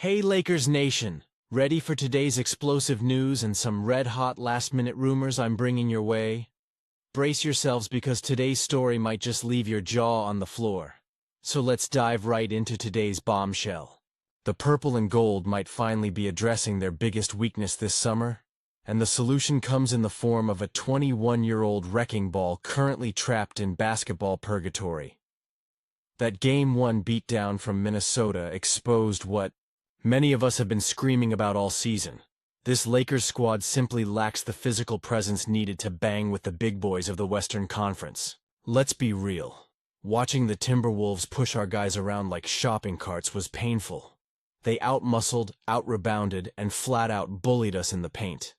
Hey Lakers Nation! Ready for today's explosive news and some red-hot last-minute rumors I'm bringing your way? Brace yourselves because today's story might just leave your jaw on the floor. So let's dive right into today's bombshell. The purple and gold might finally be addressing their biggest weakness this summer, and the solution comes in the form of a 21-year-old wrecking ball currently trapped in basketball purgatory. That Game 1 beatdown from Minnesota exposed what many of us have been screaming about all season. This Lakers squad simply lacks the physical presence needed to bang with the big boys of the Western Conference. Let's be real. Watching the Timberwolves push our guys around like shopping carts was painful. They outmuscled, out-rebounded, and flat-out bullied us in the paint.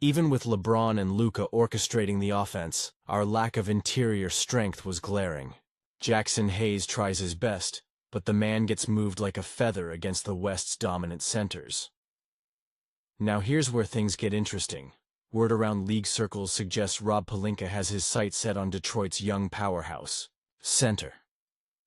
Even with LeBron and Luka orchestrating the offense, our lack of interior strength was glaring. Jackson Hayes tries his best, but the man gets moved like a feather against the West's dominant centers. Now here's where things get interesting. Word around league circles suggests Rob Pelinka has his sights set on Detroit's young powerhouse, center.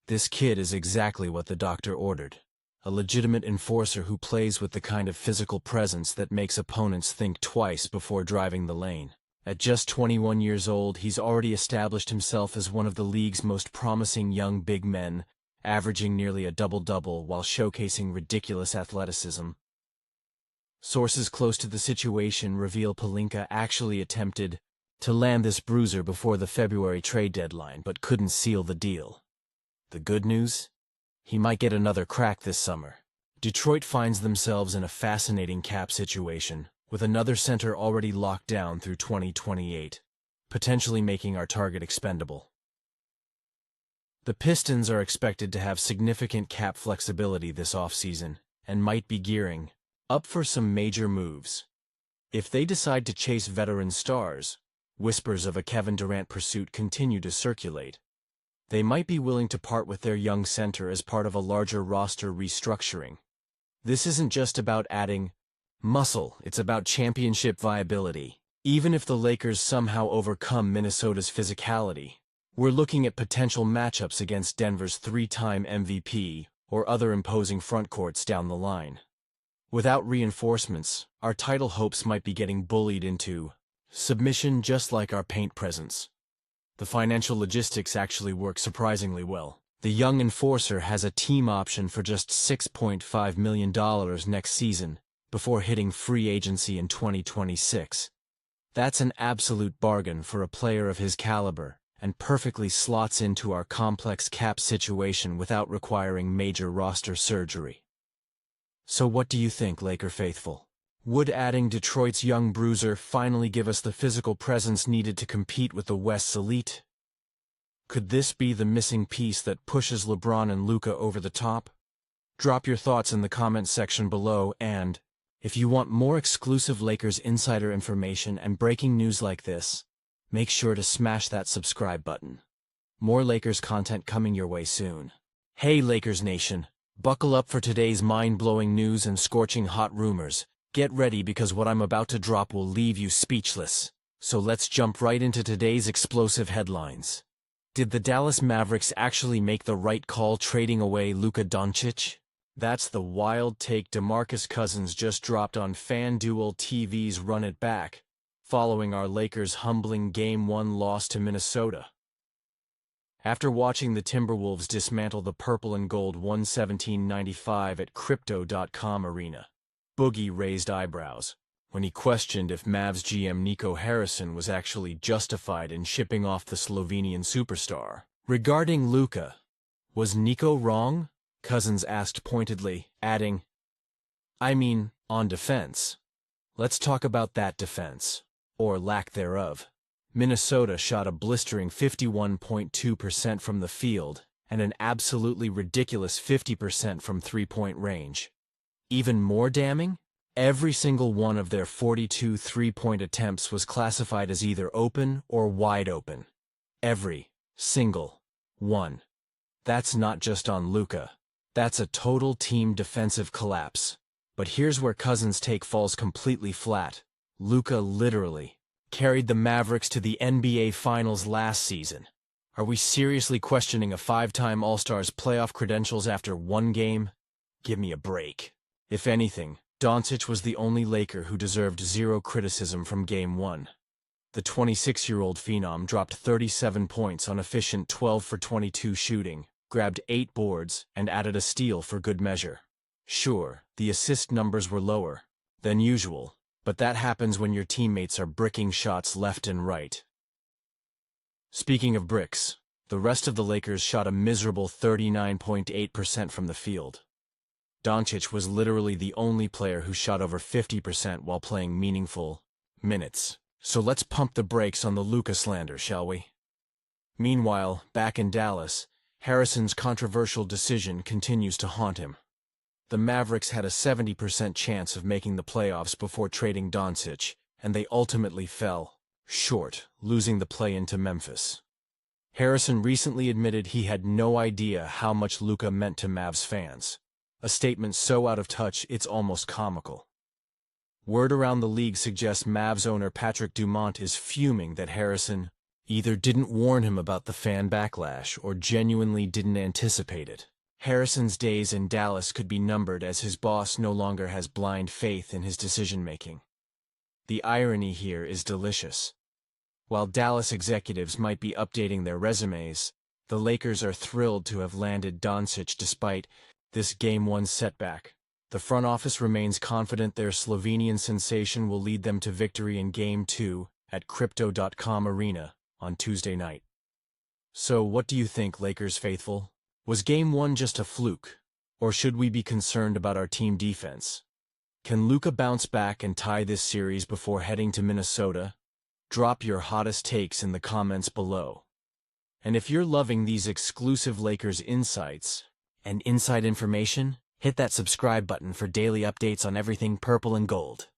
This kid is exactly what the doctor ordered. A legitimate enforcer who plays with the kind of physical presence that makes opponents think twice before driving the lane. At just 21 years old, he's already established himself as one of the league's most promising young big men, averaging nearly a double-double while showcasing ridiculous athleticism. Sources close to the situation reveal Pelinka actually attempted to land this bruiser before the February trade deadline, but couldn't seal the deal. The good news? He might get another crack this summer. Detroit finds themselves in a fascinating cap situation, with another center already locked down through 2028, potentially making our target expendable. The Pistons are expected to have significant cap flexibility this offseason and might be gearing up for some major moves. If they decide to chase veteran stars, whispers of a Kevin Durant pursuit continue to circulate. They might be willing to part with their young center as part of a larger roster restructuring. This isn't just about adding muscle, it's about championship viability. Even if the Lakers somehow overcome Minnesota's physicality, we're looking at potential matchups against Denver's three-time MVP or other imposing frontcourts down the line. Without reinforcements, our title hopes might be getting bullied into submission just like our paint presence. The financial logistics actually work surprisingly well. The young enforcer has a team option for just $6.5 million next season before hitting free agency in 2026. That's an absolute bargain for a player of his caliber, and perfectly slots into our complex cap situation without requiring major roster surgery. So what do you think, Laker faithful? Would adding Detroit's young bruiser finally give us the physical presence needed to compete with the West's elite? Could this be the missing piece that pushes LeBron and Luka over the top? Drop your thoughts in the comment section below, and if you want more exclusive Lakers insider information and breaking news like this, make sure to smash that subscribe button. More Lakers content coming your way soon. Hey Lakers Nation, buckle up for today's mind-blowing news and scorching hot rumors. Get ready because what I'm about to drop will leave you speechless. So let's jump right into today's explosive headlines. Did the Dallas Mavericks actually make the right call trading away Luka Doncic? That's the wild take DeMarcus Cousins just dropped on FanDuel TV's Run It Back, following our Lakers' humbling Game 1 loss to Minnesota. After watching the Timberwolves dismantle the purple and gold 117-95 at Crypto.com Arena, Boogie raised eyebrows when he questioned if Mavs GM Nico Harrison was actually justified in shipping off the Slovenian superstar. Regarding Luka, was Nico wrong? Cousins asked pointedly, adding, I mean, on defense. Let's talk about that defense, or lack thereof. Minnesota shot a blistering 51.2% from the field and an absolutely ridiculous 50% from three-point range. Even more damning, every single one of their 42 three-point attempts was classified as either open or wide open. Every single one. That's not just on Luka. That's a total team defensive collapse. But here's where Cousins' take falls completely flat. Luka literally carried the Mavericks to the NBA Finals last season. Are we seriously questioning a five-time All-Star's playoff credentials after one game? Give me a break. If anything, Doncic was the only Laker who deserved zero criticism from Game 1. The 26-year-old phenom dropped 37 points on efficient 12 for 22 shooting, grabbed 8 boards, and added a steal for good measure. Sure, the assist numbers were lower than usual, but that happens when your teammates are bricking shots left and right. Speaking of bricks, the rest of the Lakers shot a miserable 39.8% from the field. Doncic was literally the only player who shot over 50% while playing meaningful minutes. So let's pump the brakes on the Luka slander, shall we? Meanwhile, back in Dallas, Harrison's controversial decision continues to haunt him. The Mavericks had a 70% chance of making the playoffs before trading Doncic, and they ultimately fell short, losing the play-in to Memphis. Harrison recently admitted he had no idea how much Luka meant to Mavs fans, a statement so out of touch it's almost comical. Word around the league suggests Mavs owner Patrick Dumont is fuming that Harrison either didn't warn him about the fan backlash or genuinely didn't anticipate it. Harrison's days in Dallas could be numbered as his boss no longer has blind faith in his decision-making. The irony here is delicious. While Dallas executives might be updating their resumes, the Lakers are thrilled to have landed Doncic despite this Game 1 setback. The front office remains confident their Slovenian sensation will lead them to victory in Game 2 at Crypto.com Arena on Tuesday night. So what do you think, Lakers faithful? Was Game 1 just a fluke, or should we be concerned about our team defense? Can Luka bounce back and tie this series before heading to Minnesota? Drop your hottest takes in the comments below. And if you're loving these exclusive Lakers insights and inside information, hit that subscribe button for daily updates on everything purple and gold.